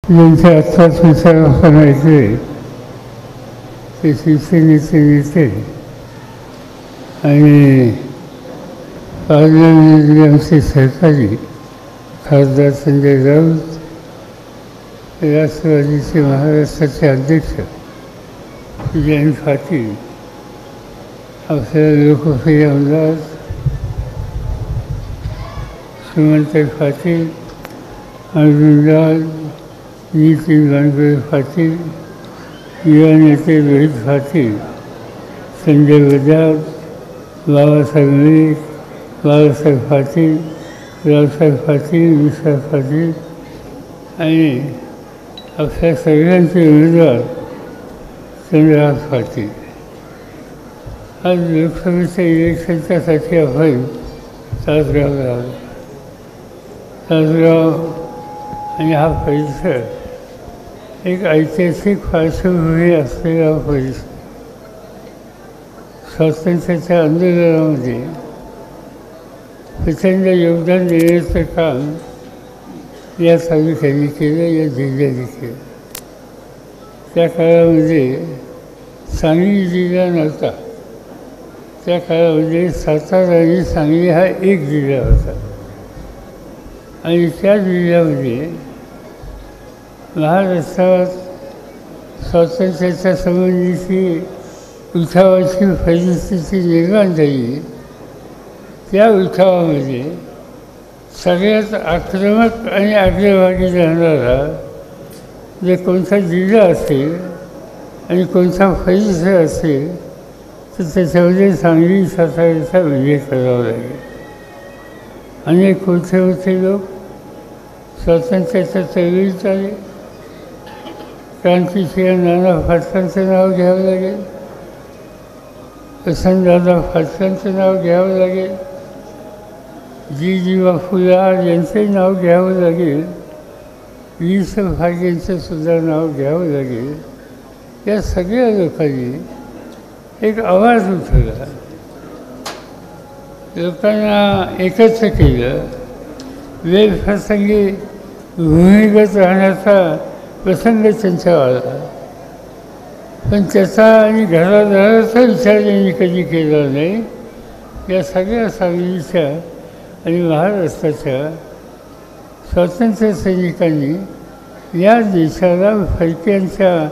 ज्यांचे आत्ताच विचार ऐकले ते शिवसेनेचे नेते आणि पार्लमेंटमध्ये आमचे सहकारी खासदार संजय राऊत, राष्ट्रवादीचे महाराष्ट्राचे अध्यक्ष जयंत पाटील, आपल्या लोकप्रिय आमदार श्रीमंत पाटील, अर्जुनलाल, नितीन वानखेडे पाटील, युवा नेते रोहित पाटील, संजय बजाज, बाबासाहेब नाईक, बाळासाहेब पाटील, रावसाहेब पाटील, विशाल पाटील आणि आपल्या सगळ्यांचे उमेदवार चंद्रकांत पाटील. आज लोकसभेच्या इलेक्शनच्यासाठी आपण तासगावला आलो. तासगाव आणि हा परिसर एक ऐतिहासिक पार्श्वभूमी असलेला परिसर. स्वातंत्र्याच्या आंदोलनामध्ये प्रचंड योगदान देण्याचं काम या तालुक्याने केलं, या जिल्ह्याने केलं. त्या काळामध्ये सांगली जिल्हा नव्हता. त्या काळामध्ये सातारा आणि सांगली हा एक जिल्हा होता आणि त्या जिल्ह्यामध्ये महाराष्ट्रात स्वातंत्र्याच्या संबंधीची उठावाची परिस्थिती निर्माण झाली. त्या उठावामध्ये सगळ्यात आक्रमक आणि आग्रभागी राहणारा जे कोणता जिल्हा असेल आणि कोणता परिसर असेल तर त्याच्यामध्ये सांगली साताऱ्याचा उल्लेख करावा लागेल. अनेक मोठे लोक स्वातंत्र्याच्या चळवळीत आले. क्रांतिसिंह नाना पाटलांचं नाव घ्यावं लागेल, वसंतदादा पाटलांचं नाव घ्यावं लागेल, जी फुलार यांचंही नाव घ्यावं लागेल, वि स भाग्यांचं सुद्धा नाव घ्यावं लागेल. या सगळ्या लोकांनी एक आवाज उठवला, लोकांना एकत्र केलं. वेळप्रसंगी भूमिगत राहण्याचा प्रसंग त्यांचा आला, पण त्याचा आणि घरादाराचा विचार त्यांनी कधी केला नाही. या सगळ्या सांगलीच्या आणि महाराष्ट्राच्या स्वातंत्र्य सैनिकांनी या देशाला फडक्यांच्या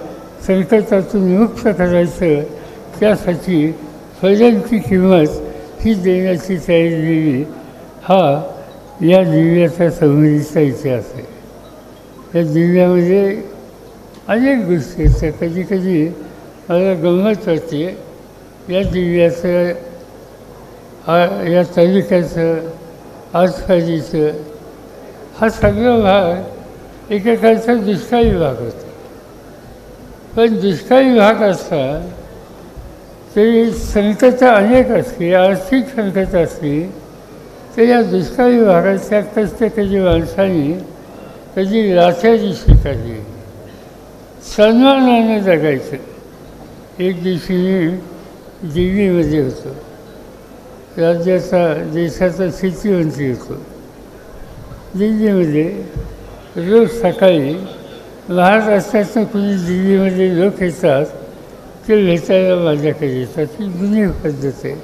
संकटातून मुक्त करायचं, त्यासाठी फौजांची किंमत ही देण्याची तयारी दिली. हा या जिल्ह्याचा संबंधीचा इतिहास आहे. या जिल्ह्यामध्ये अनेक गोष्टी असतात. कधी कधी मला गंमत वाटते. या जिल्ह्याचं, या तालुक्याचं, आसपासचं हा सगळा भाग एकेकाळचा दुष्काळी भाग होता. पण दुष्काळी भाग असता तरी संकटं अनेक असली, आर्थिक संकटं असली, तर या दुष्काळी भागाच्या कधी माणसांनी कधी लाचारी स्वीकारली, सन्मानानं जगायचं. एक दिवशी मी दिल्लीमध्ये होतो. देशाचा शेतीमंत्री होतो. दिल्लीमध्ये रोज सकाळी महाराष्ट्रातून कुणी दिल्लीमध्ये लोक येतात ते भेटायला माझ्याकडे येतात. ही जुनी पद्धत आहे.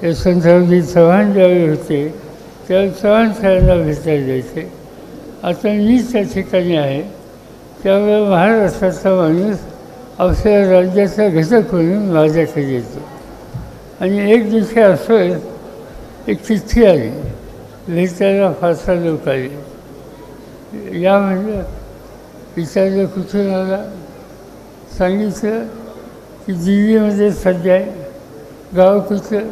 यशवंतरावजी चव्हाण ज्यावेळी होते त्यावेळी चव्हाण साहेबांना भेटायला जायचे. आता मी त्या ठिकाणी आहे, त्यामुळे महाराष्ट्राचा माणूस आपल्या राज्याचा घटक म्हणून माझ्याकडे येतो. आणि एक दिवशी असं एक चिठ्ठी आली, भेटायला फारसा लोक आले. या म्हणजे विचारलं कुठून आला, सांगितलं की दिल्लीमध्ये सध्या आहे. गाव कुठलं,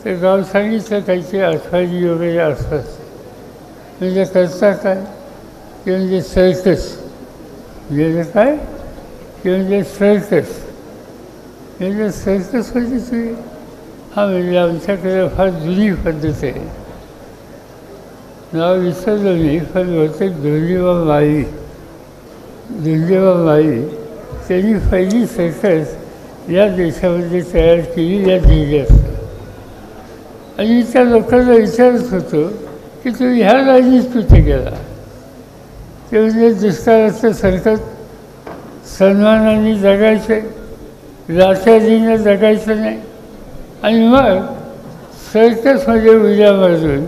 तर गाव सांगितलं काहीतरी आठवडी वगैरे असतात. म्हणजे करता काय, ते म्हणजे सर्कस. म्हणजे काय, ते म्हणजे सर्कस. म्हणजे सर्कस म्हणजे तुम्ही, हा म्हणजे आमच्याकडे फार जुनी पद्धत आहे. नाव विसरलं नाही, पण बहुतेक धोंडीबा माळी त्यांनी पहिली सर्कस या देशामध्ये तयार केली, या जिल्ह्यात. आणि त्या लोकांना विचारत होतो की तुम्ही ह्या राजीत कुठे गेला, ते म्हणजे दुष्काळाचं संकट सन्मानाने जगायचं, लाचारीनं जगायचं नाही. आणि मग सर्कसमध्ये उड्या मारून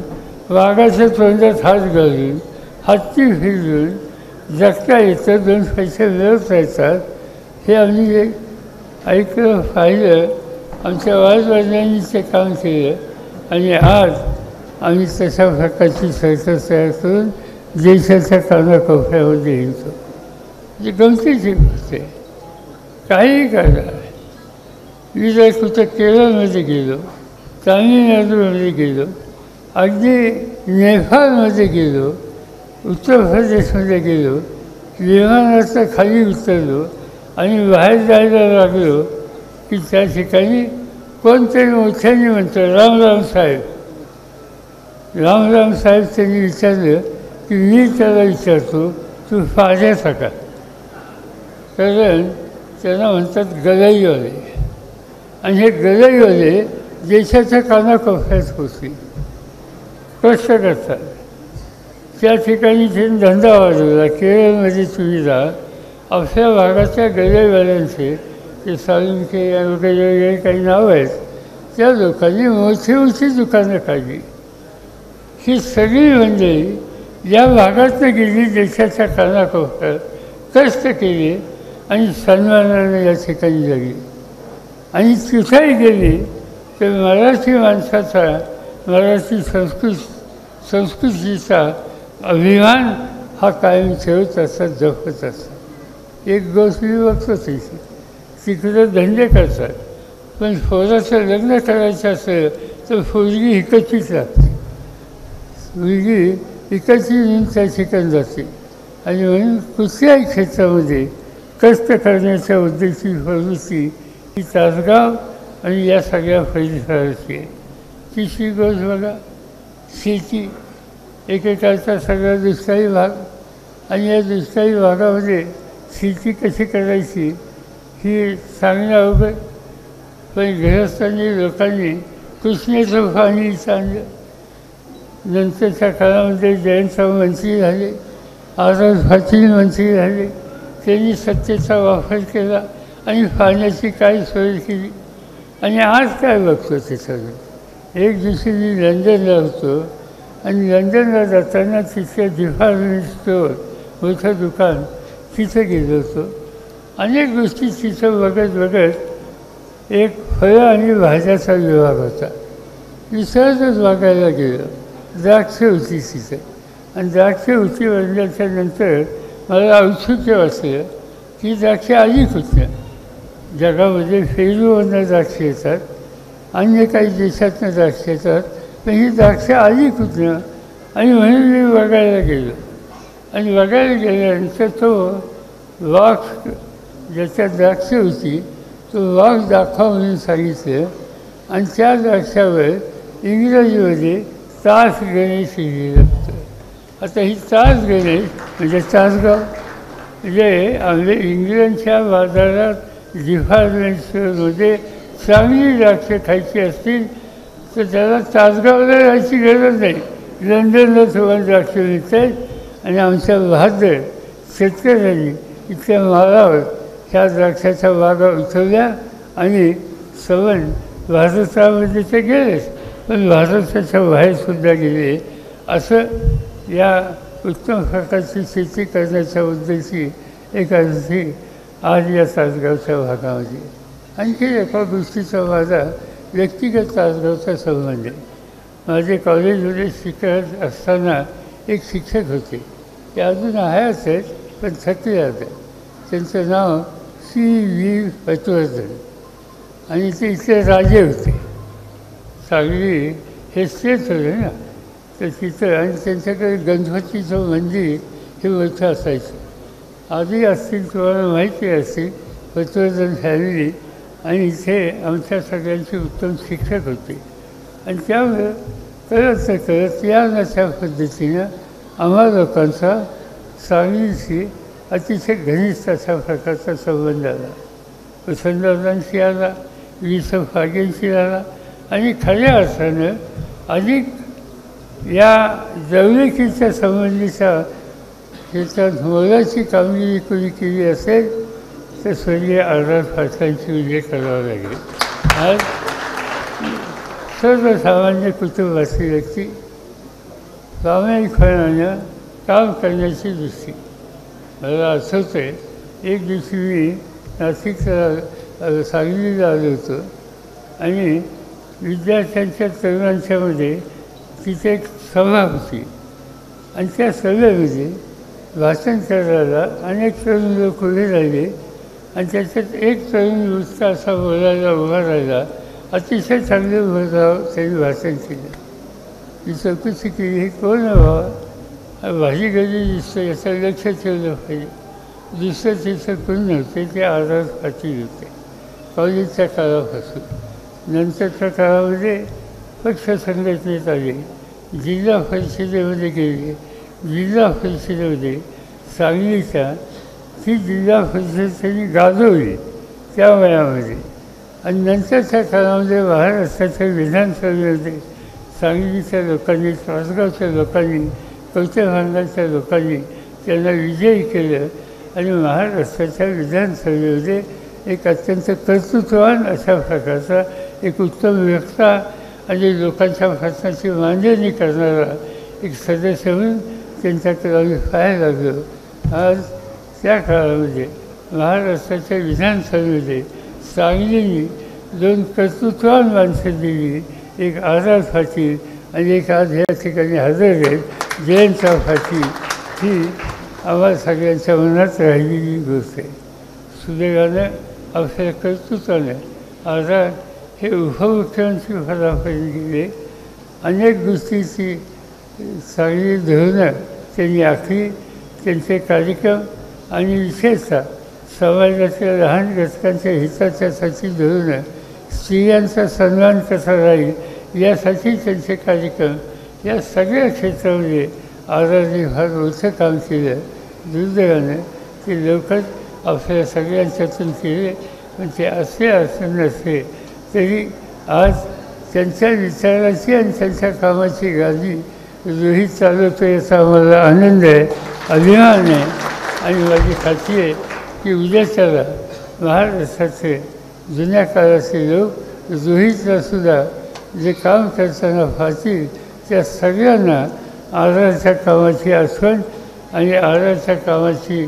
वाघाच्या तोंडात हात घालून हत्ती फिरवून जगता येतं, 2 पैसे मिळवता येतात. हे आम्ही ऐकलं, पाहिलं, आमच्या वादवडिलांनी ते काम केलं आणि आज आम्ही तशा प्रकारची सर्कस तयार करून देशाच्या कानाकोपऱ्यामध्ये येतो. म्हणजे गमतीची गोष्ट आहे. काहीही करणार. मी जर कुठं केरळमध्ये गेलो, तामिळनाडूमध्ये गेलो, अगदी नेपाळमध्ये गेलो, उत्तर प्रदेशमध्ये गेलो, विमानाचं खाली उतरलो आणि बाहेर जायला लागलो की त्या ठिकाणी कोणतरी मोठ्याने म्हणतो रामराम साहेब. रामराम साहेब त्यांनी विचारलं की मी त्याला विचारतो तू पाण्याचा का? कारण त्यांना म्हणतात गलईवाले. आणि हे गलईवाले देशाच्या कानाकोपऱ्यात होते, कष्ट करतात. त्या ठिकाणी त्यांनी धंदा वाढवला. केरळमध्ये तुम्ही जा, आपल्या भागाच्या गलईवाल्यांचे ते साळुंखे वगैरे वगैरे काही नाव आहेत, त्या लोकांनी मोठी मोठी दुकानं काढली. ही सगळी मंडळी या भागातनं गेली, देशाच्या कानाकोपऱ्यात कष्ट केले आणि सन्मानाने या ठिकाणी जगली. आणि तिथेही गेली तर मराठी माणसाचा, मराठी संस्कृतीचा अभिमान हा कायम ठेवत असतात, जपत असतात. एक गोष्ट मी बघतो तिकडे धंदे करतात, पण पोराचं लग्न करायचं असेल तर पोरगी इकडचीच लागते. मुलगी इकडची म्हणून त्या ठिकाणी जाते. आणि म्हणून कुठल्याही क्षेत्रामध्ये कष्ट करण्याच्या उद्देशी प्रवृत्ती ही तासगाव आणि या सगळ्या परिसराची आहे. तिसरी गोष्ट बघा, शेती. एकेकाळचा सगळा दुष्काळी भाग, आणि या दुष्काळी भागामध्ये शेती कशी करायची ही सांगणं अवघड. पण गृहस्थांनी, लोकांनी कृष्णेचं पाणी आणलं. नंतरच्या काळामध्ये जयंतराव मंत्री झाले, आझाद पाटील मंत्री झाले. त्यांनी सत्तेचा वापर केला आणि पाण्याची काय सोय केली. आणि आज काय बघतो त्याच्यावर. एक दिवशी मी लंडनला होतो आणि लंडनला जाताना तिथल्या डिपार्टमेंट स्टोअर, मोठं दुकान, तिथं गेलो होतो. अनेक गोष्टी तिथं बघत बघत एक फळं आणि भाज्याचा विभाग होता. मी सहजच बघायला गेलो. द्राक्षे होती तिथं. आणि द्राक्षे होती म्हणल्याच्या नंतर मला औत्सुक्य वाटलं की द्राक्षे आली कुठल्या. जगामध्ये पेरूमधनं द्राक्षे येतात, अन्य काही देशातनं द्राक्षे येतात, पण ही द्राक्षे आली कुठनं. आणि म्हणून मी बघायला गेलो. आणि बघायला गेल्यानंतर तो वाघ, ज्याच्या द्राक्षे होती, तो वाघ दाखवा म्हणून सांगितलं. आणि त्या द्राक्षावर इंग्रजीमध्ये तास गणेश लिहिलं होतं. आता ही तास गणेश म्हणजे तासगाव. म्हणजे आम्ही इंग्लंडच्या बाजारात डिपार्टमेंट स्टोअरमध्ये चांगली द्राक्षे खायची असतील तर त्याला तासगावला जायची गरज नाही. लंडनला तुम्हाला द्राक्षे मिळत आहेत. आणि आमच्या बहादर शेतकऱ्यांनी इथल्या मालावर ह्या द्राक्षाच्या बागा उठवल्या आणि सवन भारतामध्ये ते गेलेच, पण भारताच्या बाहेरसुद्धा गेले. असं या उत्तम प्रकारची शेती करण्याच्या उद्देशी एकादशी आज या तासगावच्या भागामध्ये. आणखी एका गोष्टीचा माझा व्यक्तिगत तासगावचा संबंध आहे. माझे कॉलेजमध्ये शिकत असताना एक शिक्षक होते. ते अजून आहेच आहेत, पण थकले होते. त्यांचं नाव C.V. पटवर्धन. आणि ते इथले राजे होते. सांगली हे स्टेट होते ना, तर तिथं. आणि त्यांच्याकडे गणपतीचं मंदिर हे मोठं असायचं. आधी असतील, तुम्हाला माहिती असतील, पटवर्धन फॅमिली. आणि इथे आमच्या सगळ्यांचे उत्तम शिक्षक होते. आणि त्यामुळे कळत कळत या नशा पद्धतीनं आम्हा लोकांचा सांगलीशी अतिशय घनिष्ठ अशा प्रकारचा संबंध आला. वसंतदादांशी आला, वि.स. फागेंशी आला. आणि खऱ्या अर्थानं अधिक या जवळकीच्या संबंधीचा ह्याच्यात मोलाची कामगिरी कोणी केली असेल तर स्वर्गीय आर.आर. पाटलांची उल्लेख करावा लागेल. आज सर्वसामान्य कुटुंबाची व्यक्ती प्रामाणिकपणानं काम करण्याची दृष्टी. मला आठवतं आहे, एक दिवशी मी नाशिकला सांगलीला आलो होतो आणि विद्यार्थ्यांच्या तरुणांच्यामध्ये तिथे एक सभा होती आणि त्या सभेमध्ये भाषण करायला अनेक तरुण लोक उभे राहिले आणि त्याच्यात एक तरुण नुसता असा बोलायला उभा राहिला. अतिशय चांगले बोलराव त्यांनी भाषण केलं. मी चौकशी केली, हे कोण आहे बाबा, भाजी गजी दिसतं, याचं लक्ष ठेवलं पाहिजे. दुसरं तिथं कोण नव्हते, ते आर.आर. पाटील होते कॉलेजच्या काळापासून. नंतरच्या काळामध्ये पक्ष संघटनेत आले, जिल्हा परिषदेमध्ये गेले. जिल्हा परिषदेमध्ये सांगलीच्या ती जिल्हा परिषद त्यांनी गाजवली त्या वयामध्ये. आणि नंतरच्या काळामध्ये महाराष्ट्राच्या विधानसभेमध्ये सांगलीच्या लोकांनी, तासगावच्या लोकांनी, कवठेमहांकाळच्या लोकांनी त्यांना विजयी केलं आणि महाराष्ट्राच्या विधानसभेमध्ये एक अत्यंत कर्तृत्ववान अशा प्रकारचा एक उत्तम वक्ता आणि लोकांच्या प्रश्नाची मांडणी करणारा एक सदस्य म्हणून त्यांच्याकडे आम्ही पाहायला लागलो. आज त्या काळामध्ये महाराष्ट्राच्या विधानसभेमध्ये सांगलीने दोन कर्तृत्ववान माणसं दिली, एक आर.आर. पाटील आणि एक आज ह्या ठिकाणी हजर आहेत जयंत पाटील. ही आम्हाला सगळ्यांच्या मनात राहिलेली गोष्ट आहे. सुदैवानं आपल्या कर्तृत्वानं आर.आर. हे उपमुख्यमंत्री पदापर्यंत गेले. अनेक गोष्टीची चांगली धोरणं त्यांनी आखली. त्यांचे कार्यक्रम आणि विशेषतः समाजाच्या लहान घटकांच्या हिताच्यासाठी धोरणं, स्त्रियांचा सन्मान कसा राहील यासाठी त्यांचे कार्यक्रम, या सगळ्या क्षेत्रामध्ये आर.आर.ने फार मोठं काम केलं. दुर्दैवानं ते लवकर आपल्या सगळ्यांच्यातून केले. पण ते असे असं नसते तरी आज त्यांच्या विचाराची आणि त्यांच्या कामाची गादी रोहित चालवतो याचा आम्हाला आनंद आहे, अभिमान आहे. आणि माझी खात्री आहे की उद्याच्याला महाराष्ट्राचे जुन्या काळाचे लोक रोहितलासुद्धा जे काम करताना पाहतील त्या सगळ्यांना आर.आर.च्या कामाची आठवण आणि आर.आर.च्या कामाची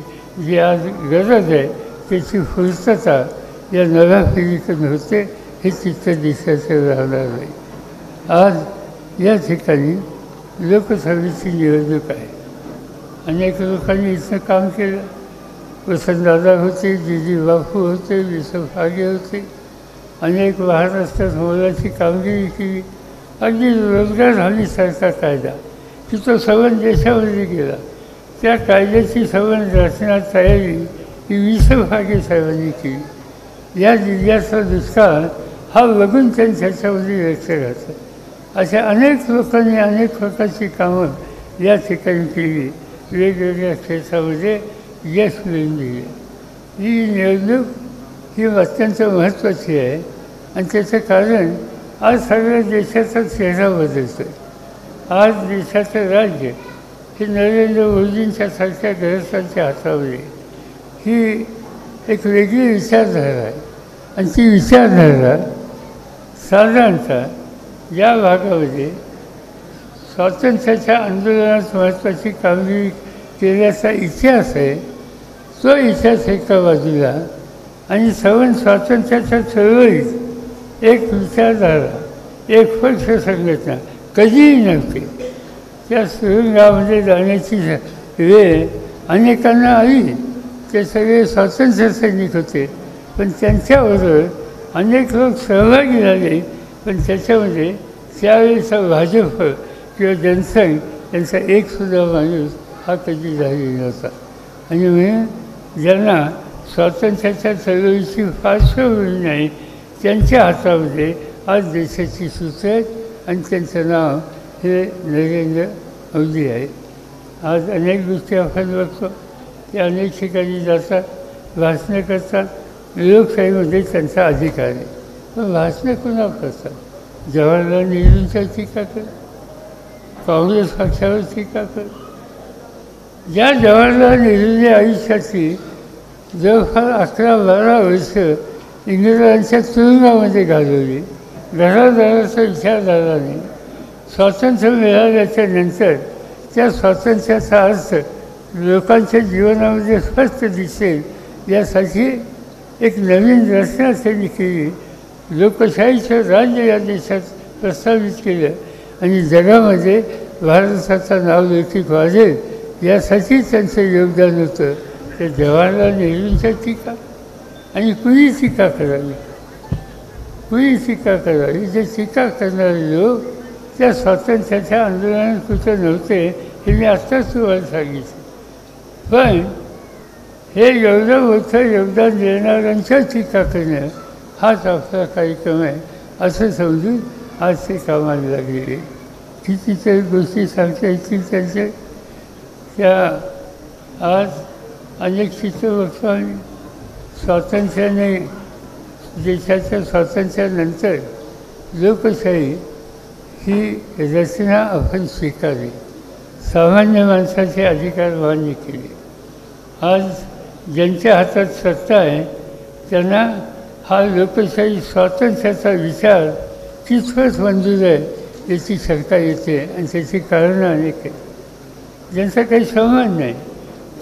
जी आज गरज आहे त्याची पूर्तता या नव्या पिढीकडून होते हे चित्र दिसायचं राहणार नाही. आज या ठिकाणी लोकसभेची निवडणूक आहे. अनेक लोकांनी इथं काम केलं. वसंतदादा होते, जी बापू होते, विसफ आगे होते. अनेक महाराष्ट्रात मोलाची कामगिरी केली. अगदी रोजगार हमीसारखा कायदा की तो संबंध देशामध्ये गेला. त्या कायद्याची संबंध रचना तयारी ही विसफ आगे साहेबांनी केली. या जिल्ह्याचा दुष्काळ हा बघून त्यांच्यामध्ये व्यक्त करतात. अशा अनेक लोकांनी अनेक प्रकारची कामं या ठिकाणी केली. वेगवेगळ्या क्षेत्रामध्ये यश मिळवून दिले. ही निवडणूक ही अत्यंत महत्त्वाची आहे आणि त्याचं कारण आज सगळ्या देशाचा चेहरा बदलतो आहे. आज देशाचं राज्य हे नरेंद्र मोदींच्या सारख्या गृहस्थांच्या हातामध्ये. ही एक वेगळी विचारधारा आहे आणि ती विचारधारा साधारणतः या भागामध्ये स्वातंत्र्याच्या आंदोलनात महत्त्वाची कामगिरी केल्याचा इतिहास आहे. तो इतिहास एका बाजूला आणि स्वातंत्र्याच्या चळवळीत एक विचारधारा, एक पक्ष संघटना कधीही नव्हती. त्या सुरुंगामध्ये जाण्याची वेळ अनेकांना आली. ते सगळे स्वातंत्र्य सैनिक होते पण त्यांच्याबरोबर अनेक लोक सहभागी झाले. पण त्याच्यामध्ये त्यावेळेचा भाजप किंवा जनसंघ यांचा एकसुद्धा माणूस हा कधी झालेला नव्हता. आणि म्हणून ज्यांना स्वातंत्र्याच्या चळवळीची पार्श्वभूमी नाही त्यांच्या हातामध्ये आज देशाची सूत्र आहेत आणि त्यांचं नाव हे नरेंद्र मोदी आहे. आज अनेक गोष्टी आपण बघतो ते अनेक ठिकाणी जातात, भाषणं करतात. लोकशाहीमध्ये त्यांचा अधिकार आहे. पण भाषणं कुणावर करतात? जवाहरलाल नेहरूंच्या टीका कर, काँग्रेस पक्षावर टीका कर, ज्या जवाहरलाल नेहरूंनी आयुष्याची जवळपास 11-12 वर्ष इंग्रजांच्या तुरुंगामध्ये घालवली, घरादाराचा विचार झाला नाही. स्वातंत्र्य मिळाल्याच्या नंतर त्या स्वातंत्र्याचा अर्थ लोकांच्या जीवनामध्ये स्पष्ट दिसेल यासाठी एक नवीन रचना त्यांनी केली. लोकशाहीचं राज्य या देशात प्रस्तावित केलं आणि जगामध्ये भारताचं नाव लौकिक वाढेल यासाठी त्यांचं योगदान होतं. ते जवाहरलाल नेहरूंच्या टीका आणि कुणी टीका करावी, कुणी टीका करावी. जे टीका करणारे लोक त्या स्वातंत्र्याच्या आंदोलनात कुठं नव्हते हे मी आत्ताच तुम्हाला सांगितलं. पण हे एवढं मोठं योगदान देणाऱ्यांच्या टीका करणं हाच आपला कार्यक्रम आहे असं समजून आज ते कामाला लागलेले. कितीतरी गोष्टी सांगता येतील त्यांच्या. त्या आज अनेक चित्र बघतो आम्ही. स्वातंत्र्याने देशाच्या स्वातंत्र्यानंतर लोकशाही ही रचना आपण स्वीकारली, सामान्य माणसाचे अधिकार मान्य केले. आज ज्यांच्या हातात सत्ता आहे त्यांना हा लोकशाही स्वातंत्र्याचा विचार कितपत मंजूर आहे याची शंका येते आणि त्याची कारणं अनेक आहेत. ज्यांचा काही संबंध नाही,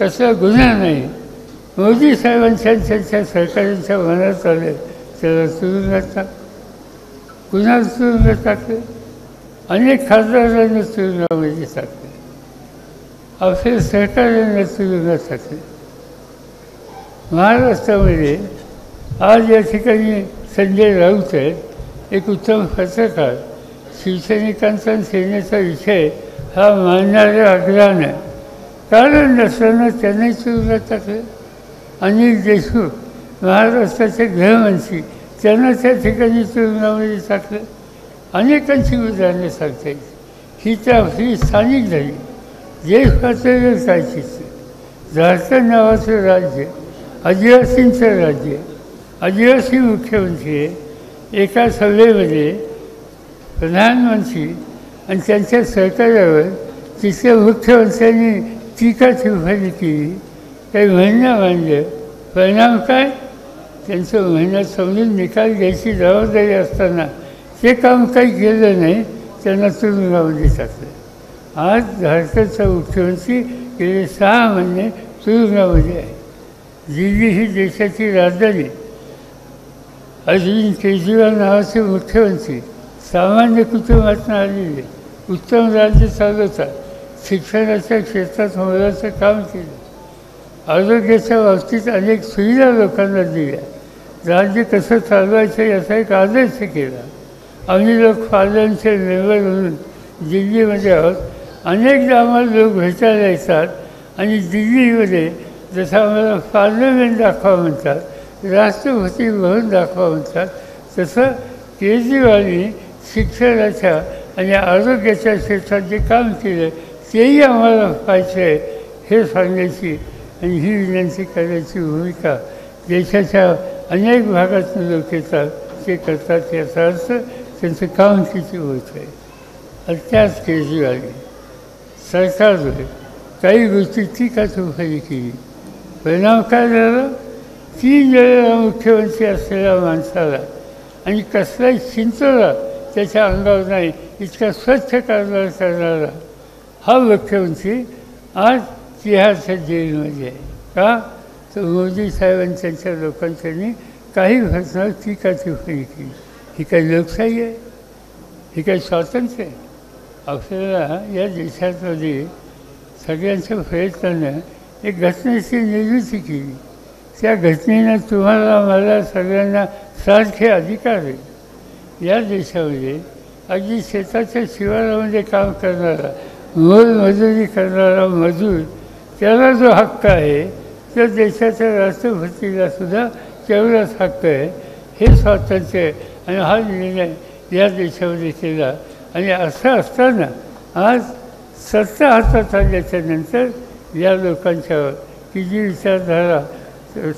कसला गुन्हा नाही, मोदी साहेबांच्या त्यांच्या सरकारांच्या मनात आले त्याला तुरुंगात गुन्हा तुरुंगात टाकले. अनेक खासदारांना तुरुंगामध्ये टाकले, आपल्या सरकारांना तुरुंगात टाकले. महाराष्ट्रामध्ये आज या ठिकाणी संजय राऊत आहेत, एक उत्तम पत्रकार. शिवसैनिकांचा आणि सेनेचा विषय हा मानणाऱ्या आग्रहानं कारण नसताना त्यांनाही तुरुंगात टाकलं. अनिल देशमुख महाराष्ट्राचे गृहमंत्री, त्यांना त्या ठिकाणी तुरुंगामध्ये टाकलं. अनेकांची उदाहरणं सांगता येईल. ही तर आपली स्थानिक झाली. देश पातळीवर काय चित्र. झारखंड नावाचं राज्य आदिवासींचं राज्य, आदिवासी मुख्यमंत्री आहे. एका सभेमध्ये प्रधानमंत्री आणि त्यांच्या सरकारवर तिथल्या मुख्यमंत्र्यांनी टीका टिप्पणी केली, काही म्हणणं मांडलं. परिणाम काय? त्यांचं म्हणणं समजून निकाल घ्यायची जबाबदारी असताना ते काम काही केलं नाही, त्यांना तुरुंगामध्ये टाकलं. आज झारखंडचा मुख्यमंत्री गेले 6 महिने तुरुंगामध्ये आहे. दिल्ली ही देशाची राजधानी. अरविंद केजरीवाल नावाचे मुख्यमंत्री सामान्य कुटुंबातून आलेले, उत्तम राज्य चालवतात, शिक्षणाच्या क्षेत्रात मोलाचं काम केलं, आरोग्याच्या बाबतीत अनेक सुविधा लोकांना दिल्या, राज्य कसं चालवायचं याचा एक आदर्श केला. आम्ही लोक पार्लमेंटचे मेंबर म्हणून दिल्लीमध्ये आहोत. अनेकदा आम्हाला लोक भेटायला येतात आणि दिल्लीमध्ये जसं आम्हाला पार्लमेंट दाखवा म्हणतात, राष्ट्रपती भवन दाखवा म्हणतात, तसं केजरीवालनी शिक्षणाच्या आणि आरोग्याच्या क्षेत्रात जे काम केलं तेही आम्हाला पाहिजे आहे हे सांगण्याची आणि ही विनंती करण्याची भूमिका देशाच्या अनेक भागातून लोक येतात, ते करतात. याचा अर्थ त्यांचं काम किती होत आहे. आणि त्याच केजरीवालने सरकारवर काही गोष्टी टीका टिप्पणी केली. परिणाम काय झाला? 3 वेळेला मुख्यमंत्री असलेल्या माणसाला आणि कसलाही चिंचोळा त्याच्या अंगावर नाही इतका स्वच्छ कारभार करणारा हा मुख्यमंत्री आज तिहारच्या जेलमध्ये आहे. का? तर मोदी साहेबांनी त्यांच्या लोकांच्यानी काही घटनावर टीका टिप्पणी केली. ही काही लोकशाही आहे? ही काही स्वातंत्र्य आहे? आपल्याला या देशामध्ये सगळ्यांच्या प्रयत्नानं एक घटनेची निर्मिती केली. त्या घटनेनं तुम्हाला मला सगळ्यांना सारखे अधिकार आहेत. या देशामध्ये अगदी शेताच्या शिवारामध्ये काम करणारा, मोलमजुरी करणारा मजूर, त्याला जो हक्क आहे तो देशाच्या राष्ट्रपतीलासुद्धा तेवढाच हक्क आहे. हे स्वातंत्र्य आणि हा निर्णय या देशामध्ये केला. आणि असं असताना आज सत्ता हातात आल्याच्यानंतर या लोकांच्यावर की जी विचारधारा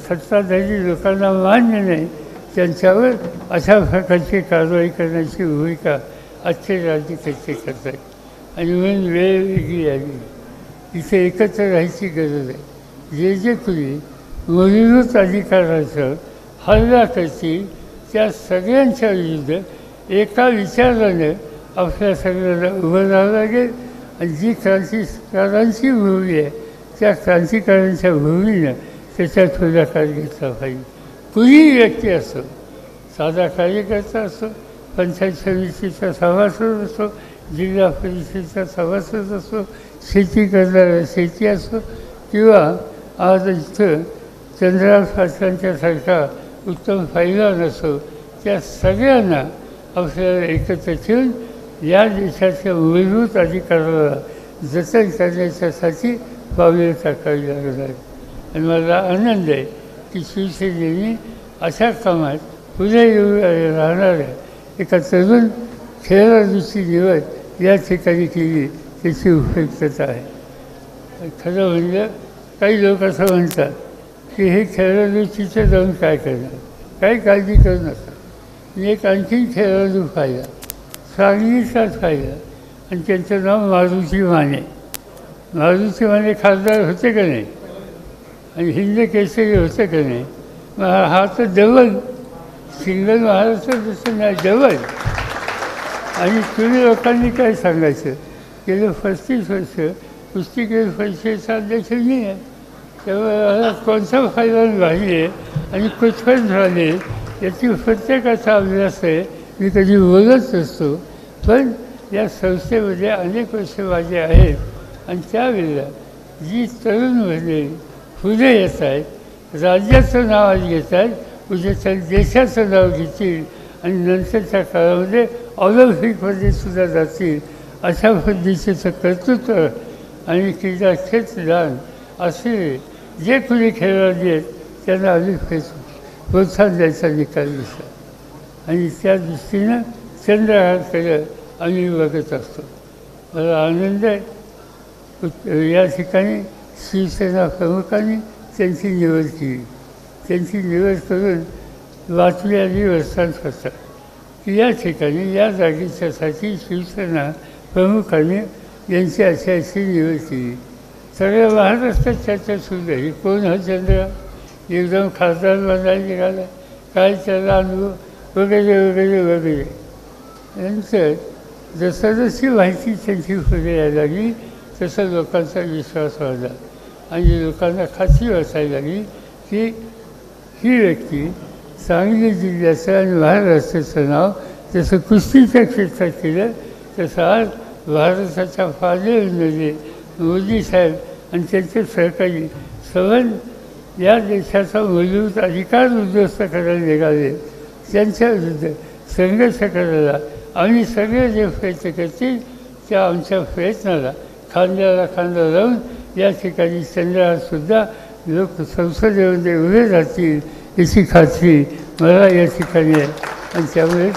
सत्ताधारी लोकांना मान्य नाही त्यांच्यावर अशा प्रकारची कारवाई करण्याची भूमिका आजचे राजकारते करतात. आणि म्हणून वेळ वेगळी आली. इथे एकत्र राहायची गरज आहे. जे जे कुणी मूलभूत अधिकाराचं हल्ला करतील त्या सगळ्यांच्या विरुद्ध एका विचाराने आपल्या सगळ्यांना उभं राहावं लागेल. आणि जी क्रांतिकारांची भूमी आहे त्या क्रांतिकारांच्या भूमीनं त्याच्यात पुढाकार घेतला पाहिजे. कुणीही व्यक्ती असो, साधा कार्यकर्ता असो, पंचायत समितीचा सभासद असो, जिल्हा परिषदेचा सभासद असो, शेती करणारा शेती असो, किंवा आज इथं चंद्रराव पाटलांच्यासारखा उत्तम पैलवान असो, त्या सगळ्यांना आपल्याला एकत्र ठेवून या देशाच्या मूलभूत अधिकाराला जतन करण्याच्यासाठी पावले टाकावी लागणार. आणि मला आनंद आहे की शिवसेनेने अशा कामात पुढे येऊ राहणाऱ्या एका तरुण खेळाडूची निवड या ठिकाणी केली त्याची उपयुक्तता आहे. खरं म्हणजे काही लोक असं म्हणतात की हे खेळाडू तिथे जाऊन काय करणार, काही काळजी करू नका. मी एक आणखीन खेळाडू पाहिला, सांगलीचाच पाहिला, आणि त्यांचं नाव मारुती माने. मारुती माने खासदार होते का नाही, आणि हिंद केसरी होते का नाही. मग हा तर डबल, सिंगल महाराष्ट्र जसं नाही, डबल. आणि तुम्ही लोकांनी काय सांगायचं, गेलं 35 वर्ष कुस्तीगीर परिषदेचा अध्यक्ष मी आहे. त्यामुळे मला कोणता फायदा झाली आहे आणि कुठपर्यंत झाले याची प्रत्येकाचा अभ्यास आहे. मी कधी बोलत असतो, पण या संस्थेमध्ये अनेक वर्ष माझे आहेत. आणि त्यावेळेला जी तरुण मुले पुढे येत आहेत, राज्याचं नाव आज घेत आहेत, उद्याच्या देशाचं नाव घेतील आणि नंतरच्या काळामध्ये ऑलिम्पिकमध्ये सुद्धा जातील, अशा पद्धतीचं कर्तृत्व आणि क्रीडा क्षेत्रदान असे जे कोणी खेळाडू आहेत त्यांना आम्ही प्रोत्साहन द्यायचा निकाल दिसला. आणि त्या दृष्टीनं चंद्रहारकडे आम्ही बघत असतो. मला आनंद आहे या ठिकाणी शिवसेना प्रमुखांनी त्यांची निवड केली. त्यांची निवड करून बातमी आली वर्तमानपत्रात की या ठिकाणी या जागेच्यासाठी शिवसेना प्रमुखांनी यांची अशी निवड केली. सगळ्या महाराष्ट्रात चर्चा सुरू झाली, कोण हा चंद्र एकदम खासदार बनायला निघाला, काय त्याला अनुभव वगैरे वगैरे वगैरे. नंतर जसं जशी माहिती त्यांची पुढे यायला लागली तसं लोकांचा विश्वास वाढला आणि लोकांना खात्री वाटायला लागली की ही व्यक्ती सांगली जिल्ह्याचं आणि महाराष्ट्राचं नाव जसं कुस्तीच्या क्षेत्रात केलं तसं आज भारताच्या फाळणीमध्ये मोदी साहेब आणि त्यांचे सहकारी सवन या देशाचा मूलभूत अधिकार उद्ध्वस्त करायला निघाले. त्यांच्या विरुद्ध संघर्ष करायला आम्ही सगळे जे प्रयत्न करतील त्या आमच्या प्रयत्नाला खांद्याला खांदा लावून या ठिकाणी चंद्रहारसुद्धा लोक संसदेमध्ये उभे राहतील याची खात्री मला या ठिकाणी आहे. आणि त्यामुळे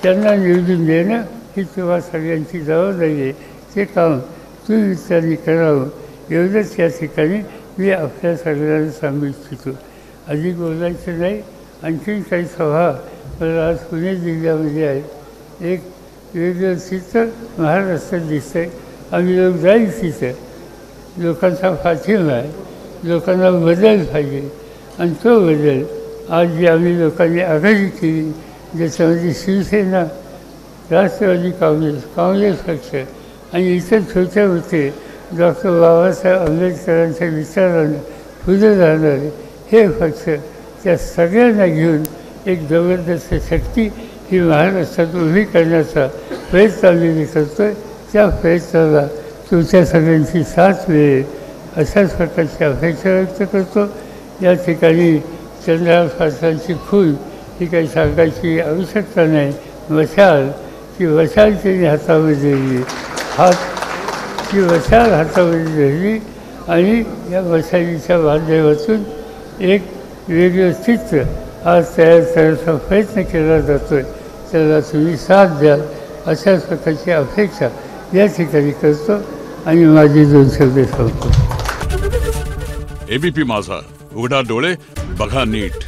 त्यांना निवडून देणं ही तुम्हा सगळ्यांची जबाबदारी आहे. ते काम तुम्ही त्यांनी करावं एवढंच या ठिकाणी मी आपल्या सगळ्यांना सांगू इच्छितो. अधिक बोलायचं नाही. आणखीन काही सभा मला आज पुणे जिल्ह्यामध्ये आहे. एक वेगळं चित्र महाराष्ट्रात दिसतं आहे. आम्ही लोक जाईल तिथं, लोकांचा पाठिंबा आहे, लोकांना बदल पाहिजे. आणि तो बदल आज जी आम्ही लोकांनी आघाडी केली ज्याच्यामध्ये शिवसेना, राष्ट्रवादी काँग्रेस पक्ष आणि इतर छोटे होते डॉक्टर बाबासाहेब आंबेडकरांच्या विचारानं पुढे जाणारे हे पक्ष, त्या सगळ्यांना घेऊन एक जबरदस्त शक्ती ही महाराष्ट्रात उभी करण्याचा प्रयत्न आम्ही करतो आहे. त्या प्रयत्नाला तुमच्या सगळ्यांची साथ मिळेल अशाच प्रकारची अपेक्षा व्यक्त करतो. या ठिकाणी चंद्रहार पाटलांची खून ही काही सांगायची आवश्यकता नाही. मशाल ती मशाल त्यांनी हातामध्ये धरली, ती मशाल हातामध्ये धरली आणि या मशालीच्या माध्यमातून एक वेगळं चित्र आज तयार करण्याचा प्रयत्न केला जातो आहे. त्याला तुम्ही साथ द्याल अशाच प्रकारची अपेक्षा या ठिकाणी करतो आणि माझे 2 शब्द सांगतो. एबीपी माझा, उघडा डोळे बघा नीट.